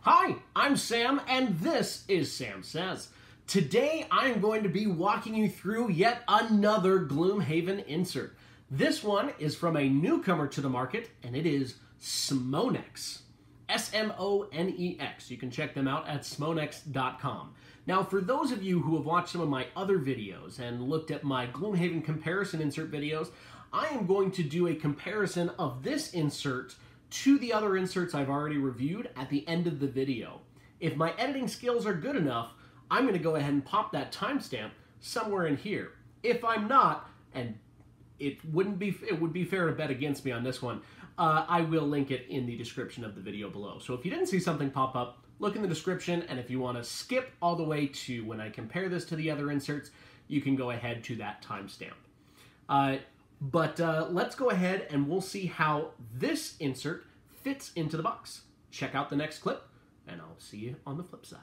Hi, I'm Sam, and this is Sam Says. Today, I'm going to be walking you through yet another Gloomhaven insert. This one is from a newcomer to the market, and it is Smonex. S-M-O-N-E-X. You can check them out at smonex.com. Now, for those of you who have watched some of my other videos and looked at my Gloomhaven comparison insert videos, I am going to do a comparison of this insert to the other inserts I've already reviewed at the end of the video. If my editing skills are good enough, I'm going to go ahead and pop that timestamp somewhere in here. If I'm not, and it would be fair to bet against me on this one, I will link it in the description of the video below. So if you didn't see something pop up, look in the description, and if you want to skip all the way to when I compare this to the other inserts, you can go ahead to that timestamp. But let's go ahead and we'll see how this insert fits into the box. Check out the next clip, and I'll see you on the flip side.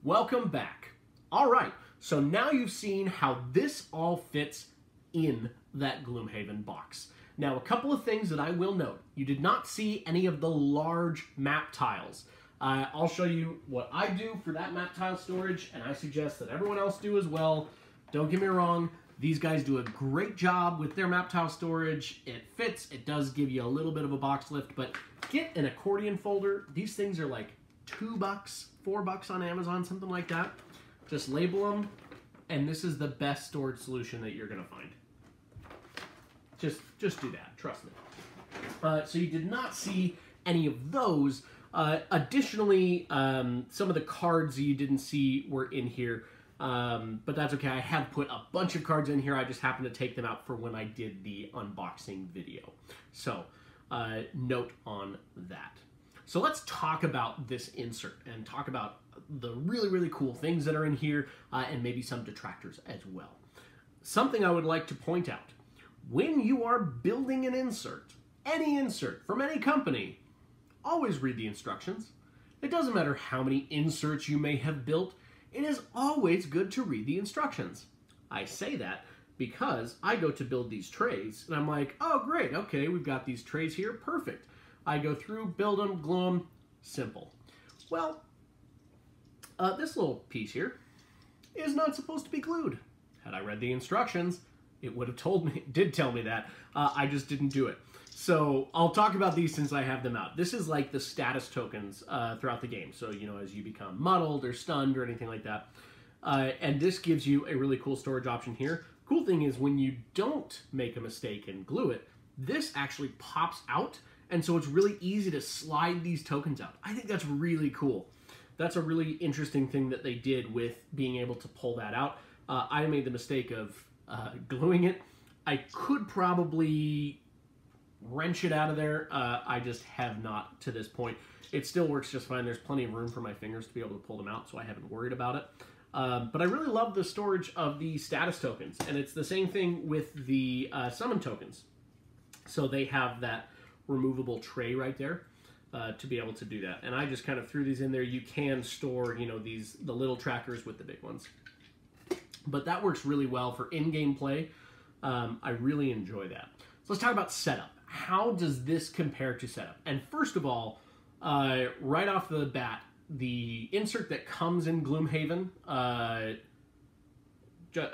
Welcome back. All right, so now you've seen how this all fits in that Gloomhaven box. Now, a couple of things that I will note. You did not see any of the large map tiles. I'll show you what I do for that map tile storage, and I suggest that everyone else do as well. Don't get me wrong, these guys do a great job with their map tile storage. It fits, it does give you a little bit of a box lift, but get an accordion folder. These things are like $2, $4 on Amazon, something like that. Just label them, and this is the best storage solution that you're going to find. Just do that, trust me. So you did not see any of those. Additionally, some of the cards you didn't see were in here, but that's okay. I have put a bunch of cards in here. I just happened to take them out for when I did the unboxing video. So note on that. So let's talk about this insert and talk about the really, really cool things that are in here and maybe some detractors as well. Something I would like to point out, when you are building an insert, any insert from any company, always read the instructions. It doesn't matter how many inserts you may have built, it is always good to read the instructions. I say that because I go to build these trays and I'm like, oh great, okay, we've got these trays here, perfect. I go through, build them, glue them, simple. Well, this little piece here is not supposed to be glued. Had I read the instructions, it would have told me, did tell me that. I just didn't do it. So I'll talk about these since I have them out. This is like the status tokens throughout the game. So, you know, as you become muddled or stunned or anything like that. And this gives you a really cool storage option here. Cool thing is when you don't make a mistake and glue it, this actually pops out. And so it's really easy to slide these tokens out. I think that's really cool. That's a really interesting thing that they did with being able to pull that out. I made the mistake of gluing it. I could probably wrench it out of there. I just have not to this point. It still works just fine. There's plenty of room for my fingers to be able to pull them out, so I haven't worried about it. But I really love the storage of the status tokens, and it's the same thing with the summon tokens. So they have that removable tray right there. to be able to do that. And I just kind of threw these in there. You can store, you know, the little trackers with the big ones. But that works really well for in-game play. I really enjoy that. So let's talk about setup. How does this compare to setup? And first of all, right off the bat, the insert that comes in Gloomhaven, I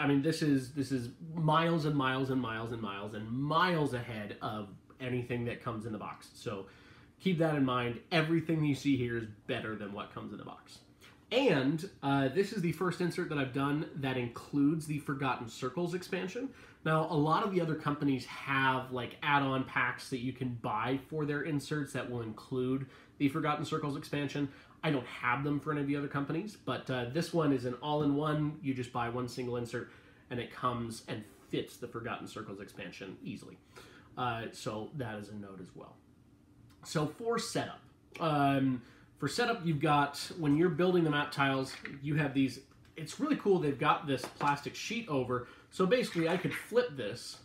mean, this is miles and miles and miles and miles and miles ahead of anything that comes in the box. So keep that in mind. Everything you see here is better than what comes in the box. And this is the first insert that I've done that includes the Forgotten Circles expansion. Now, a lot of the other companies have like add-on packs that you can buy for their inserts that will include the Forgotten Circles expansion. I don't have them for any of the other companies, but this one is an all-in-one. You just buy one single insert, and it comes and fits the Forgotten Circles expansion easily. So that is a note as well. So for setup, you've got, when you're building the map tiles, you have these, it's really cool, they've got this plastic sheet over, so basically I could flip this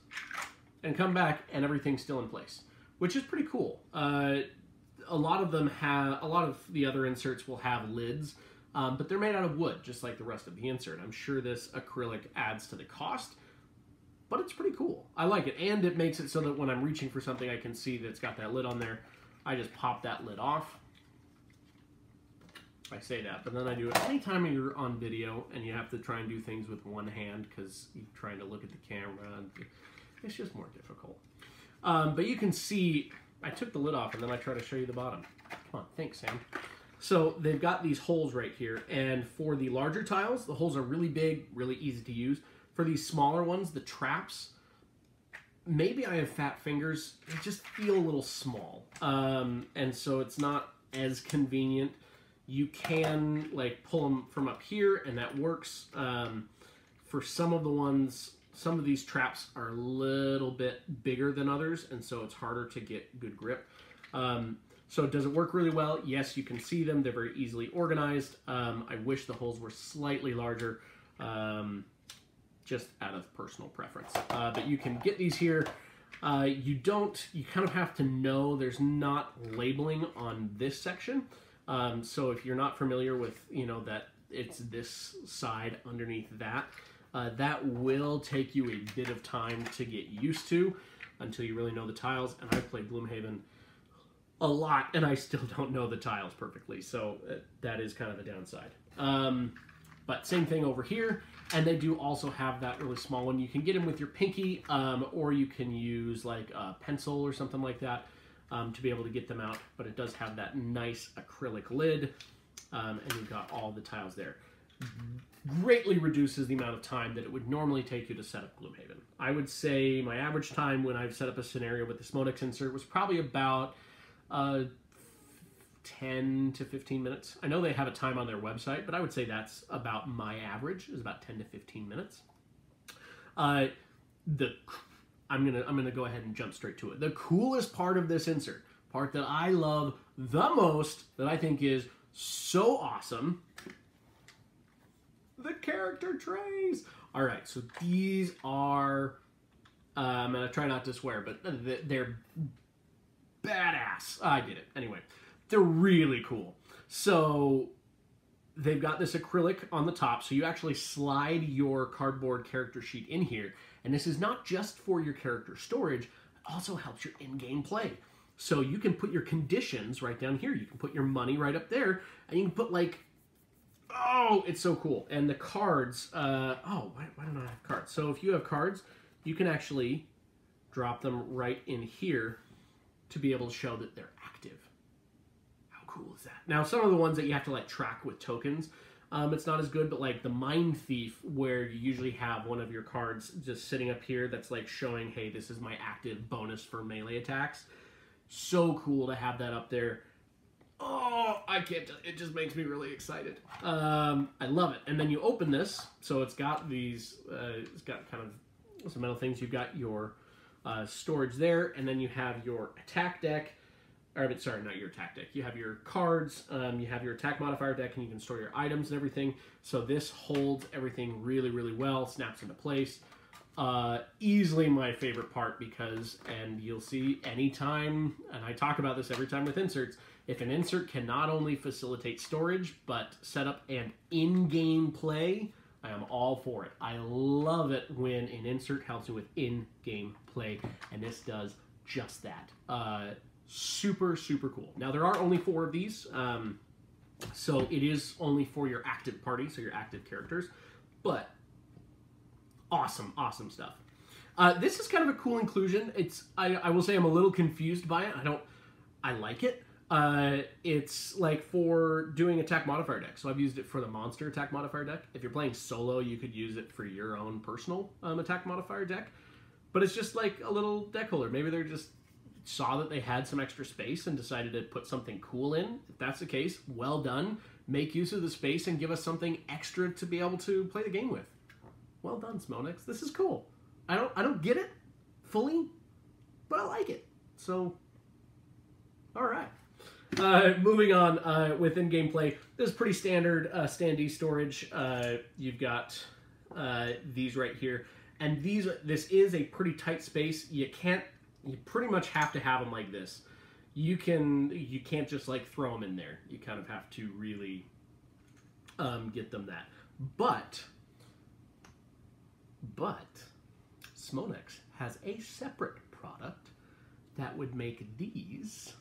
and come back and everything's still in place, which is pretty cool. A lot of the other inserts will have lids, but they're made out of wood, just like the rest of the insert. I'm sure this acrylic adds to the cost, but it's pretty cool. I like it, and it makes it so that when I'm reaching for something, I can see that it's got that lid on there. I just pop that lid off. I say that, but then I do it anytime you're on video and you have to try and do things with one hand because you're trying to look at the camera, and it's just more difficult. But you can see, I took the lid off and then I try to show you the bottom. Come on, thanks, Sam. So they've got these holes right here, and for the larger tiles, the holes are really big, really easy to use. For these smaller ones, the traps, maybe I have fat fingers, they just feel a little small. And so it's not as convenient. You can like pull them from up here and that works. For some of the ones, some of these traps are a little bit bigger than others, and so it's harder to get good grip. So does it work really well? Yes, you can see them. They're very easily organized. I wish the holes were slightly larger, just out of personal preference. But you can get these here. You kind of have to know there's not labeling on this section. So if you're not familiar with, you know, that it's this side underneath that, that will take you a bit of time to get used to until you really know the tiles. And I've played Gloomhaven a lot, and I still don't know the tiles perfectly. So that is kind of a downside. But same thing over here. And they do also have that really small one. You can get them with your pinky, or you can use like a pencil or something like that. To be able to get them out, but it does have that nice acrylic lid, and you've got all the tiles there. Greatly reduces the amount of time that it would normally take you to set up Gloomhaven. I would say my average time when I've set up a scenario with the Smonex insert was probably about 10 to 15 minutes. I know they have a time on their website, but I would say that's about my average, is about 10 to 15 minutes. I'm gonna go ahead and jump straight to it. The coolest part of this insert, part that I love the most, that I think is so awesome, the character trays. All right, so these are, I'm gonna try not to swear, but they're badass. I did it anyway. They're really cool. So they've got this acrylic on the top, so you actually slide your cardboard character sheet in here. And this is not just for your character storage, it also helps your in-game play. So you can put your conditions right down here. You can put your money right up there, and you can put like, oh, it's so cool. And the cards, why don't I have cards? So if you have cards, you can actually drop them right in here to be able to show that they're active. How cool is that? Now, some of the ones that you have to like track with tokens, it's not as good, but like the Mind Thief, where you usually have one of your cards just sitting up here that's like showing, hey, this is my active bonus for melee attacks. So cool to have that up there. Oh, I can't, it just makes me really excited. I love it. And then you open this, so it's got these, it's got kind of some metal things. You've got your storage there, and then you have your attack deck. Or, sorry, not your attack deck. You have your cards, you have your attack modifier deck, and you can store your items and everything. So this holds everything really, really well, snaps into place. Easily my favorite part because, and you'll see anytime, and I talk about this every time with inserts, If an insert can not only facilitate storage, but setup and in-game play, I am all for it. I love it when an insert helps you with in-game play, and this does just that. Super, super cool. Now, there are only 4 of these, so it is only for your active party, so your active characters, but awesome, awesome stuff. This is kind of a cool inclusion. I will say I'm a little confused by it. I like it. It's like for doing attack modifier deck. So I've used it for the monster attack modifier deck. If you're playing solo, you could use it for your own personal attack modifier deck. But it's just like a little deck holder. Maybe they're just saw that they had some extra space and decided to put something cool in. If that's the case, well done. Make use of the space and give us something extra to be able to play the game with. Well done, Smonex. This is cool. I don't get it fully, but I like it. So, all right. Moving on with in-game play, this is pretty standard standee storage. You've got these right here, and this is a pretty tight space. You pretty much have to have them like this. You can't just like throw them in there. You kind of have to really get them that. But Smonex has a separate product that would make these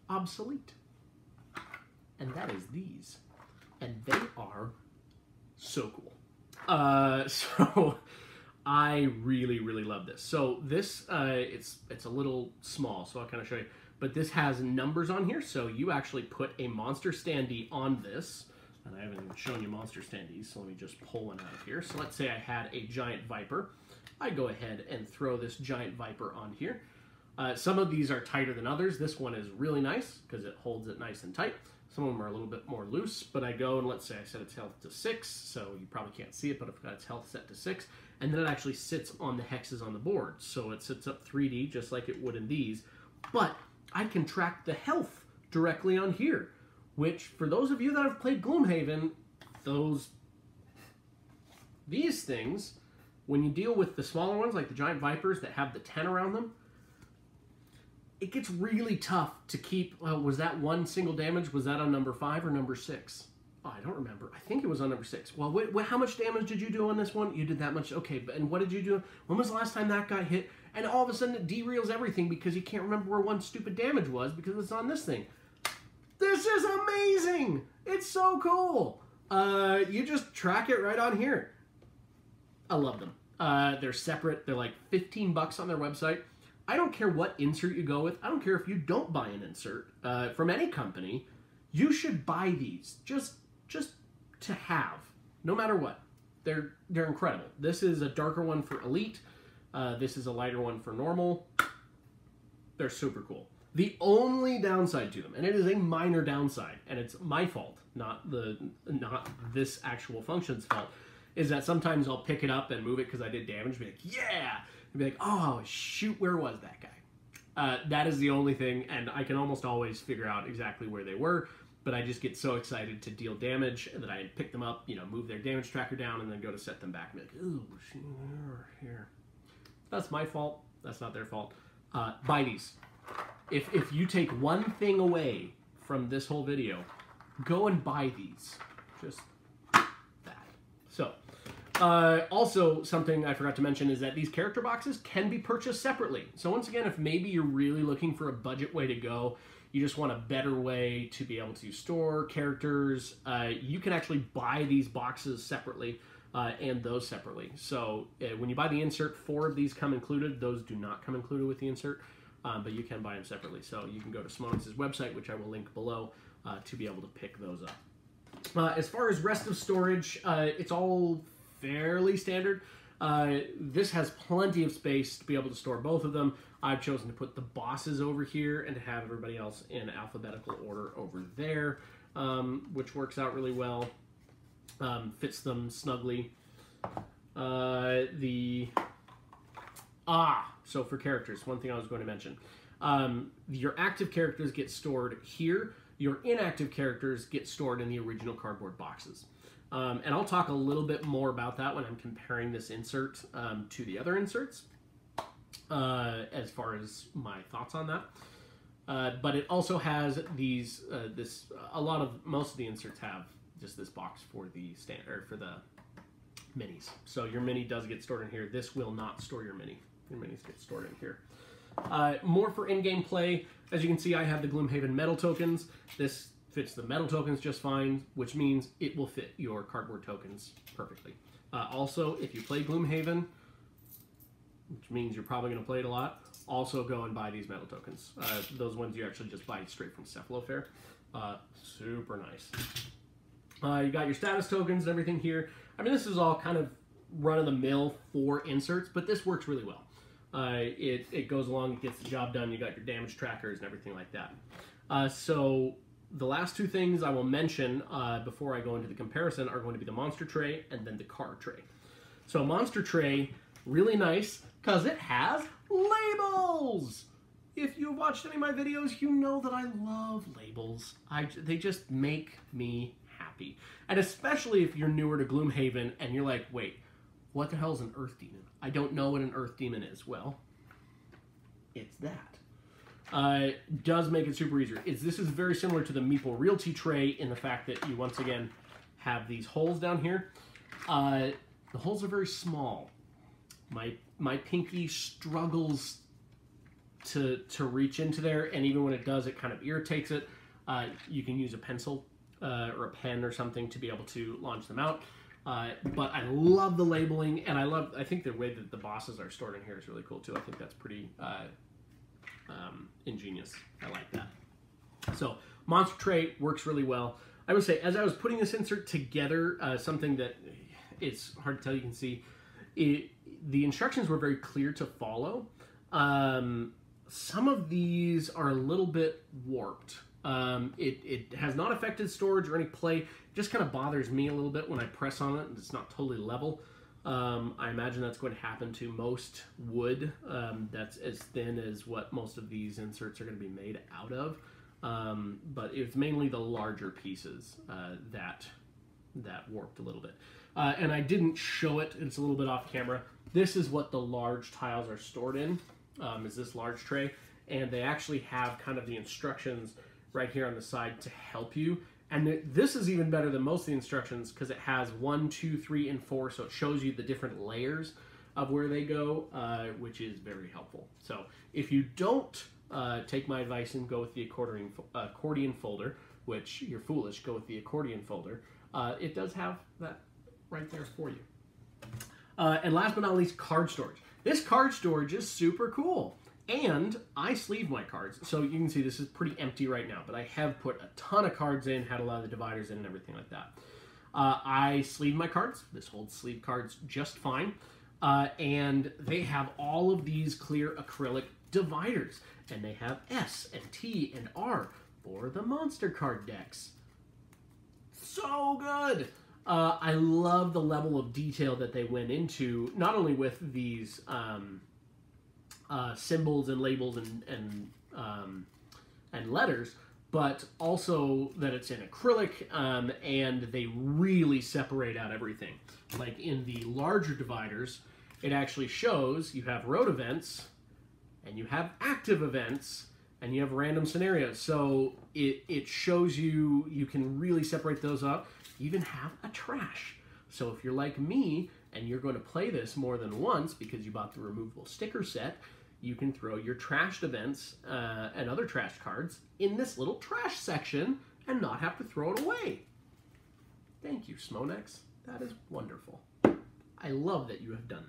obsolete, and that is these, and they are so cool. So I really, really love this. So this it's a little small, so I'll kind of show you, but this has numbers on here, so you actually put a monster standee on this, and I haven't even shown you monster standees, so let me just pull one out of here. So let's say I had a giant viper. I go ahead and throw this giant viper on here. Some of these are tighter than others. This one is really nice because it holds it nice and tight. Some of them are a little bit more loose, but I go and let's say I set its health to 6, so you probably can't see it, but I've got its health set to 6, and then it actually sits on the hexes on the board. So it sits up 3D just like it would in these, but I can track the health directly on here, which for those of you that have played Gloomhaven, these things, when you deal with the smaller ones like the giant vipers that have the 10 around them, it gets really tough to keep. Well, was that one single damage? Was that on number 5 or number 6? Oh, I don't remember. I think it was on number 6. Well, how much damage did you do on this one? You did that much. Okay, and what did you do? When was the last time that got hit? And all of a sudden it derails everything because you can't remember where one stupid damage was because it's on this thing. This is amazing. It's so cool. You just track it right on here. I love them. They're separate. They're like $15 on their website. I don't care what insert you go with. I don't care if you don't buy an insert from any company. You should buy these just to have, no matter what. They're incredible. This is a darker one for Elite. This is a lighter one for normal. They're super cool. The only downside to them, and it is a minor downside, and it's my fault, not this actual function's fault, is that sometimes I'll pick it up and move it because I did damage, be like, yeah! And be like, oh, shoot, where was that guy? That is the only thing, and I can almost always figure out exactly where they were, but I just get so excited to deal damage that I pick them up, move their damage tracker down, and then go to set them back and be like, ooh, they're here. That's my fault. That's not their fault. Buy these. If you take one thing away from this whole video, go and buy these. Just that. So, also something I forgot to mention is that these character boxes can be purchased separately. So once again, if maybe you're really looking for a budget way to go, you just want a better way to be able to store characters, you can actually buy these boxes separately and those separately. So when you buy the insert, 4 of these come included. Those do not come included with the insert. But you can buy them separately. So you can go to Smonex's website, which I will link below, to be able to pick those up. As far as rest of storage, it's all fairly standard. This has plenty of space to be able to store both of them. I've chosen to put the bosses over here and to have everybody else in alphabetical order over there, which works out really well. Fits them snugly. So for characters, one thing I was going to mention. Your active characters get stored here. Your inactive characters get stored in the original cardboard boxes. And I'll talk a little bit more about that when I'm comparing this insert to the other inserts, as far as my thoughts on that. But it also has these, most of the inserts have just this box for the for the minis. So your mini does get stored in here. This will not store your mini. Your minis get stored in here. More for in-game play. As you can see, I have the Gloomhaven metal tokens. This fits the metal tokens just fine, which means it will fit your cardboard tokens perfectly. Also, if you play Gloomhaven, which means you're probably going to play it a lot, also go and buy these metal tokens. Those ones you actually just buy straight from Cephalofair. Super nice. You got your status tokens and everything here. I mean, this is all kind of run-of-the-mill for inserts, but this works really well. It goes along, it gets the job done. You got your damage trackers and everything like that. So the last two things I will mention before I go into the comparison are going to be the monster tray and then the card tray. So monster tray, really nice because it has labels. If you've watched any of my videos, you know that I love labels. They just make me happy. And especially if you're newer to Gloomhaven and you're like, wait, what the hell is an Earth Demon? I don't know what an Earth Demon is. Well, it's that. Does make it super easier. This is very similar to the Meeple Realty tray in the fact that you once again have these holes down here. The holes are very small. My pinky struggles to reach into there, and even when it does, it kind of irritates it. You can use a pencil or a pen or something to be able to launch them out. But I love the labeling, and I think the way that the bosses are stored in here is really cool too. I think that's pretty ingenious. I like that. So monster tray works really well. I would say, as I was putting this insert together, something that it's hard to tell, you can see, the instructions were very clear to follow. Some of these are a little bit warped. It has not affected storage or any play. It just kind of bothers me a little bit when I press on it and it's not totally level. I imagine that's going to happen to most wood that's as thin as what most of these inserts are going to be made out of. But it's mainly the larger pieces that warped a little bit. And I didn't show it. It's a little bit off camera. This is what the large tiles are stored in, is this large tray. And they actually have kind of the instructions right here on the side to help you. And this is even better than most of the instructions because it has 1, 2, 3, and 4. So it shows you the different layers of where they go, which is very helpful. So if you don't take my advice and go with the accordion folder, which you're foolish, go with the accordion folder, it does have that right there for you. And last but not least, card storage. This card storage is super cool. And I sleeve my cards. So you can see this is pretty empty right now, but I have put a ton of cards in, had a lot of the dividers in and everything like that. I sleeve my cards. This holds sleeve cards just fine. And they have all of these clear acrylic dividers. And they have S and T and R for the monster card decks. So good! I love the level of detail that they went into, not only with these symbols and labels and letters, but also that it's in acrylic, and they really separate out everything. Like in the larger dividers, it actually shows you have road events, and you have active events, and you have random scenarios. So it shows you can really separate those up. You even have a trash. So if you're like me, and you're going to play this more than once because you bought the removable sticker set, you can throw your trashed events and other trash cards in this little trash section and not have to throw it away. Thank you, Smonex. That is wonderful. I love that you have done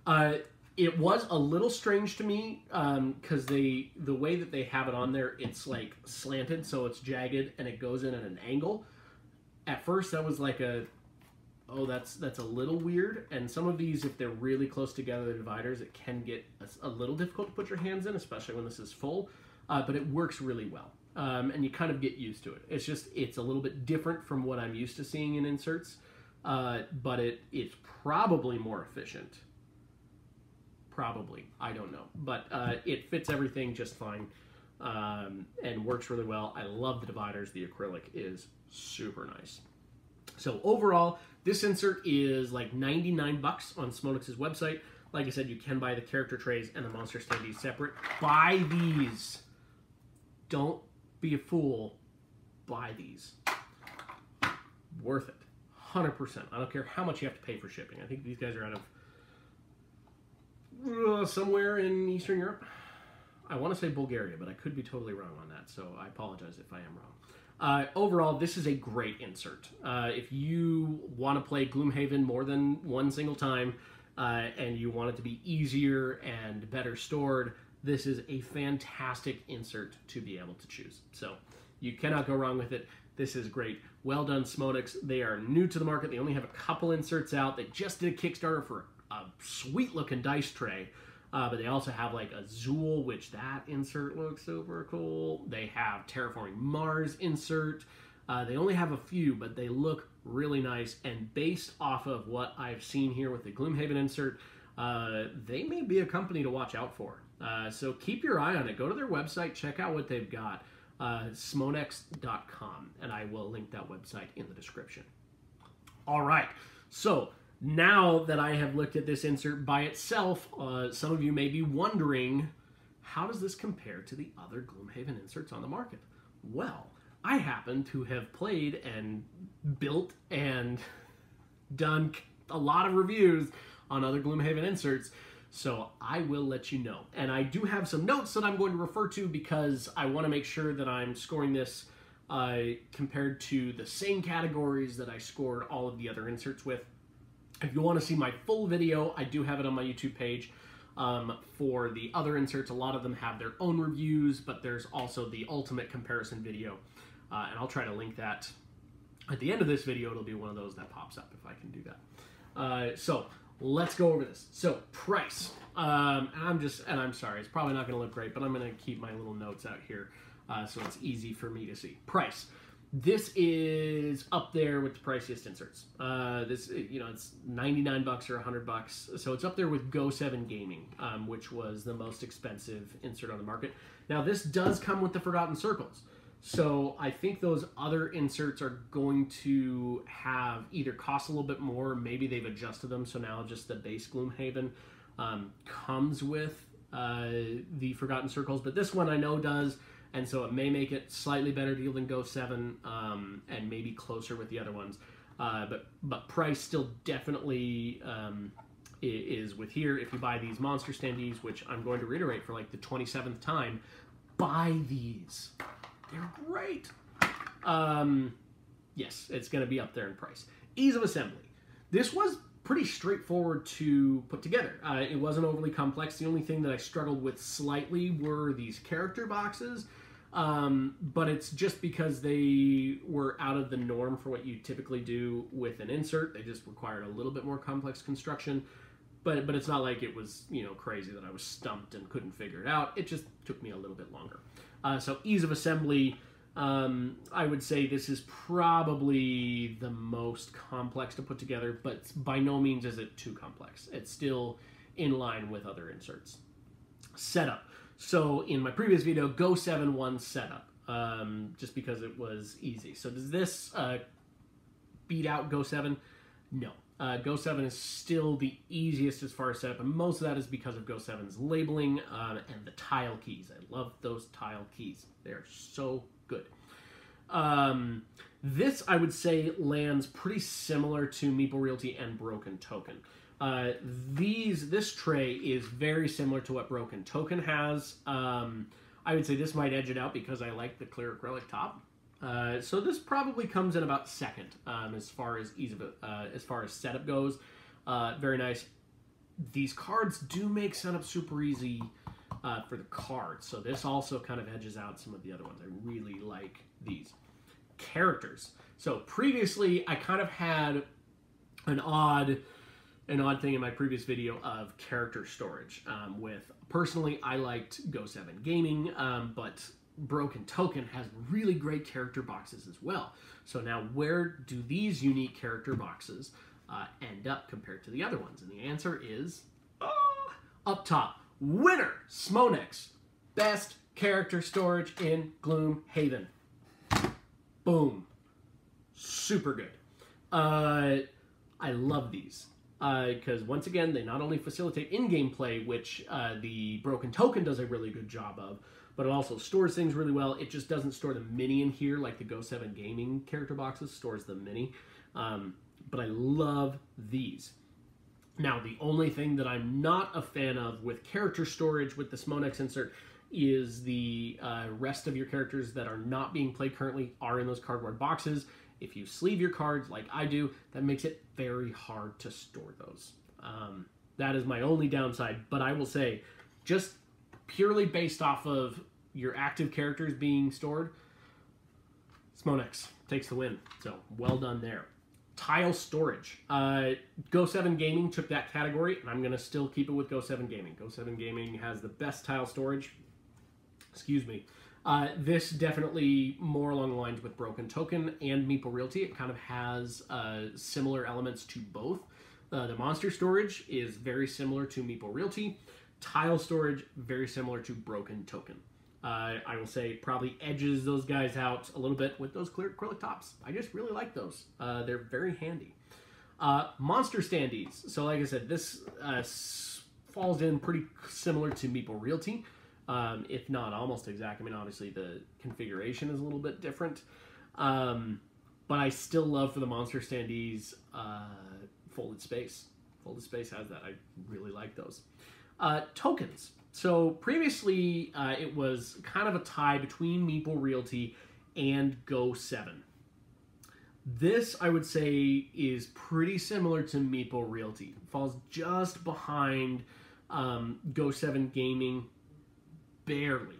that. It was a little strange to me because the way that they have it on there, it's like slanted, so it's jagged and it goes in at an angle. At first, that was like oh, that's a little weird. And some of these, if they're really close together, the dividers, it can get a little difficult to put your hands in, especially when this is full. But it works really well. And you kind of get used to it. It's a little bit different from what I'm used to seeing in inserts. But it's probably more efficient. Probably. I don't know. But it fits everything just fine. And works really well. I love the dividers. The acrylic is super nice. So overall, this insert is like 99 bucks on Smonex's website. Like I said, you can buy the character trays and the monster standees separate. Buy these. don't be a fool. Buy these. Worth it. 100%. I don't care how much you have to pay for shipping. I think these guys are out of somewhere in Eastern Europe. I want to say Bulgaria, but I could be totally wrong on that, so I apologize if I am wrong. Overall, this is a great insert. If you want to play Gloomhaven more than one single time, and you want it to be easier and better stored, this is a fantastic insert to be able to choose. So you cannot go wrong with it. This is great. Well done, Smonex. They are new to the market. They only have a couple inserts out. They just did a Kickstarter for a sweet-looking dice tray. But they also have like a Zool, which that insert looks super cool. They have Terraforming Mars insert. They only have a few, but they look really nice. And based off of what I've seen here with the Gloomhaven insert, they may be a company to watch out for. So keep your eye on it. Go to their website, check out what they've got. Smonex.com, and I will link that website in the description. All right, so now that I have looked at this insert by itself, some of you may be wondering, how does this compare to the other Gloomhaven inserts on the market? Well, I happen to have played and built and done a lot of reviews on other Gloomhaven inserts, so I will let you know. And I do have some notes that I'm going to refer to because I want to make sure that I'm scoring this compared to the same categories that I scored all of the other inserts with. If you want to see my full video, I do have it on my YouTube page. For the other inserts, a lot of them have their own reviews, but there's also the ultimate comparison video. And I'll try to link that at the end of this video. It'll be one of those that pops up if I can do that. So let's go over this. So price. And I'm sorry, it's probably not going to look great, but I'm going to keep my little notes out here so it's easy for me to see. Price. This is up there with the priciest inserts. It's 99 bucks or 100 bucks. So it's up there with Go7 Gaming, which was the most expensive insert on the market. Now this does come with the Forgotten Circles. So I think those other inserts are going to have either cost a little bit more, maybe they've adjusted them. So now just the base Gloomhaven comes with the Forgotten Circles, but this one I know does. And so it may make it slightly better deal than Go7 and maybe closer with the other ones. But price still definitely is with here. If you buy these monster standees, which I'm going to reiterate for like the 27th time, buy these. They're great. Yes, it's going to be up there in price. Ease of assembly. This was pretty straightforward to put together. It wasn't overly complex. The only thing that I struggled with slightly were these character boxes. But it's just because they were out of the norm for what you typically do with an insert. They just required a little bit more complex construction. But it's not like it was, crazy that I was stumped and couldn't figure it out. It just took me a little bit longer. So ease of assembly, I would say this is probably the most complex to put together, but by no means is it too complex. It's still in line with other inserts. Setup. So in my previous video, Go7 won setup, just because it was easy. So does this beat out Go7? No. Go7 is still the easiest as far as setup, and most of that is because of Go7's labeling and the tile keys. I love those tile keys. They're so good. This, I would say, lands pretty similar to Meeple Realty and Broken Token. This tray is very similar to what Broken Token has. I would say this might edge it out because I like the clear acrylic top. So this probably comes in about second as far as as far as setup goes. Very nice. These cards do make setup super easy for the cards, so this also kind of edges out some of the other ones. I really like these. Characters. So previously, I kind of had an odd thing in my previous video of character storage. Personally, I liked Go7 Gaming, but Broken Token has really great character boxes as well. So now where do these unique character boxes end up compared to the other ones? And the answer is up top. Winner, Smonex. Best character storage in Gloomhaven. Boom. Super good. I love these. Because once again, they not only facilitate in-game play, which the Broken Token does a really good job of, but it also stores things really well. It just doesn't store the mini in here like the Go 7 Gaming character boxes stores the mini. But I love these. Now, the only thing that I'm not a fan of with character storage with the Smonex insert is the rest of your characters that are not being played currently are in those cardboard boxes. If you sleeve your cards like I do, that makes it very hard to store those. That is my only downside, but I will say, just purely based off of your active characters being stored, Smonex takes the win. So, well done there. Tile storage. Go 7 Gaming took that category, and I'm going to still keep it with Go 7 Gaming. Go 7 Gaming has the best tile storage. Excuse me. This definitely more along the lines with Broken Token and Meeple Realty. It kind of has similar elements to both. The monster storage is very similar to Meeple Realty. Tile storage, very similar to Broken Token. I will say probably edges those guys out a little bit with those clear acrylic tops. I just really like those. They're very handy. Monster standees. So like I said, this falls in pretty similar to Meeple Realty, if not almost exact. I mean, obviously the configuration is a little bit different. But I still love for the monster standees folded space. Folded space has that. I really like those. Tokens. So previously, it was kind of a tie between Meeple Realty and Go 7. This, I would say, is pretty similar to Meeple Realty. It falls just behind Go 7 Gaming, barely.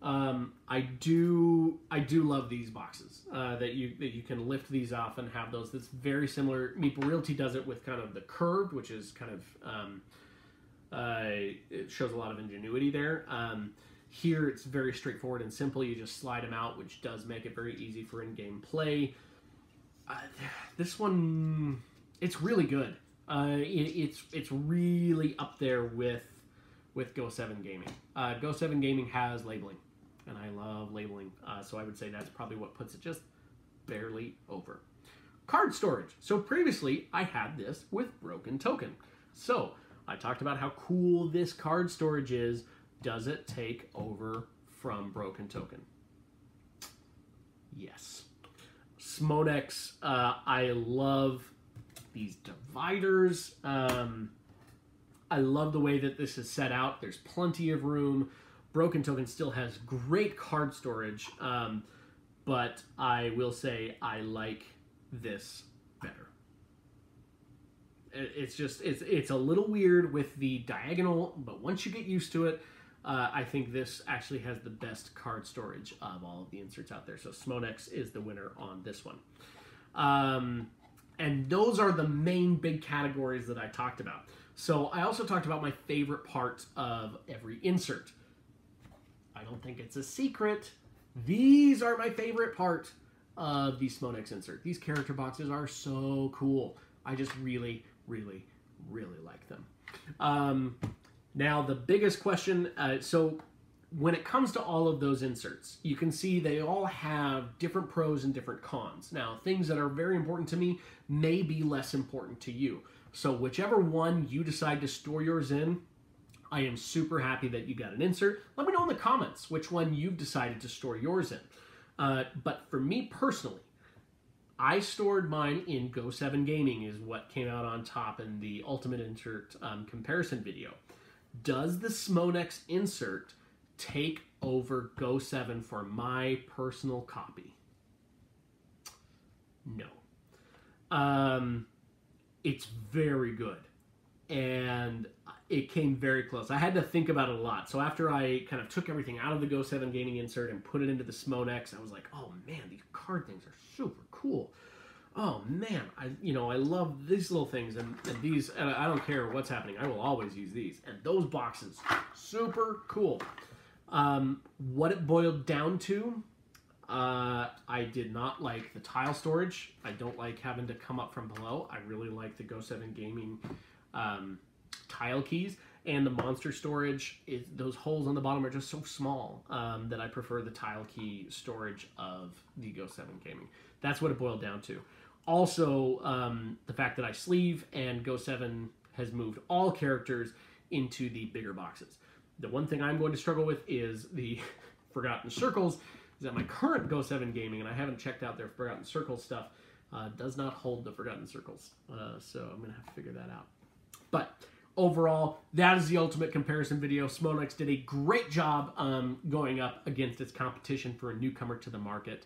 I do love these boxes that you can lift these off and have those. That's very similar. Meeple Realty does it with kind of the curved, which is kind of it shows a lot of ingenuity there. Here it's very straightforward and simple. You just slide them out, which does make it very easy for in-game play. This one, it's really good. It's really up there with Go 7 Gaming. Go 7 Gaming has labeling, and I love labeling. So I would say that's probably what puts it just barely over. Card storage. So previously I had this with Broken Token. So I talked about how cool this card storage is. Does it take over from Broken Token? Yes. Smonex, I love these dividers. I love the way that this is set out. There's plenty of room. Broken Token still has great card storage, but I will say I like this better. It's just, it's a little weird with the diagonal, but once you get used to it, I think this actually has the best card storage of all of the inserts out there. So Smonex is the winner on this one. And those are the main big categories that I talked about. So I also talked about my favorite part of every insert. I don't think it's a secret. These are my favorite part of the Smonex insert. These character boxes are so cool. I just really like them. Now the biggest question, so when it comes to all of those inserts, you can see they all have different pros and different cons. Now, things that are very important to me may be less important to you. So whichever one you decide to store yours in, I am super happy that you got an insert. Let me know in the comments which one you've decided to store yours in. But for me personally, I stored mine in Go 7 Gaming is what came out on top in the Ultimate Insert comparison video. Does the Smonex insert take over Go 7 for my personal copy? No. It's very good. And it came very close. I had to think about it a lot. So after I kind of took everything out of the Go 7 Gaming insert and put it into the Smonex, I was like, oh man, these card things are super cool. Oh man, I love these little things and these, and I don't care what's happening. I will always use these. And those boxes, super cool. What it boiled down to, I did not like the tile storage. I don't like having to come up from below. I really like the Go 7 Gaming tile keys, and the monster storage, those holes on the bottom are just so small that I prefer the tile key storage of the Go 7 Gaming. That's what it boiled down to. Also, the fact that I sleeve and Go 7 has moved all characters into the bigger boxes. The one thing I'm going to struggle with is the Forgotten Circles, is that my current Go 7 Gaming, and I haven't checked out their Forgotten Circles stuff, does not hold the Forgotten Circles. So I'm going to have to figure that out. But overall, that is the ultimate comparison video. Smonex did a great job going up against its competition for a newcomer to the market.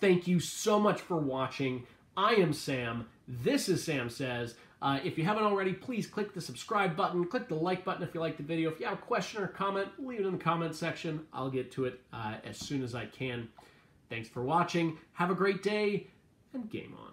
Thank you so much for watching. I am Sam. This is Sam Says. If you haven't already, please click the subscribe button. Click the like button if you like the video. If you have a question or comment, leave it in the comment section. I'll get to it as soon as I can. Thanks for watching. Have a great day, and game on.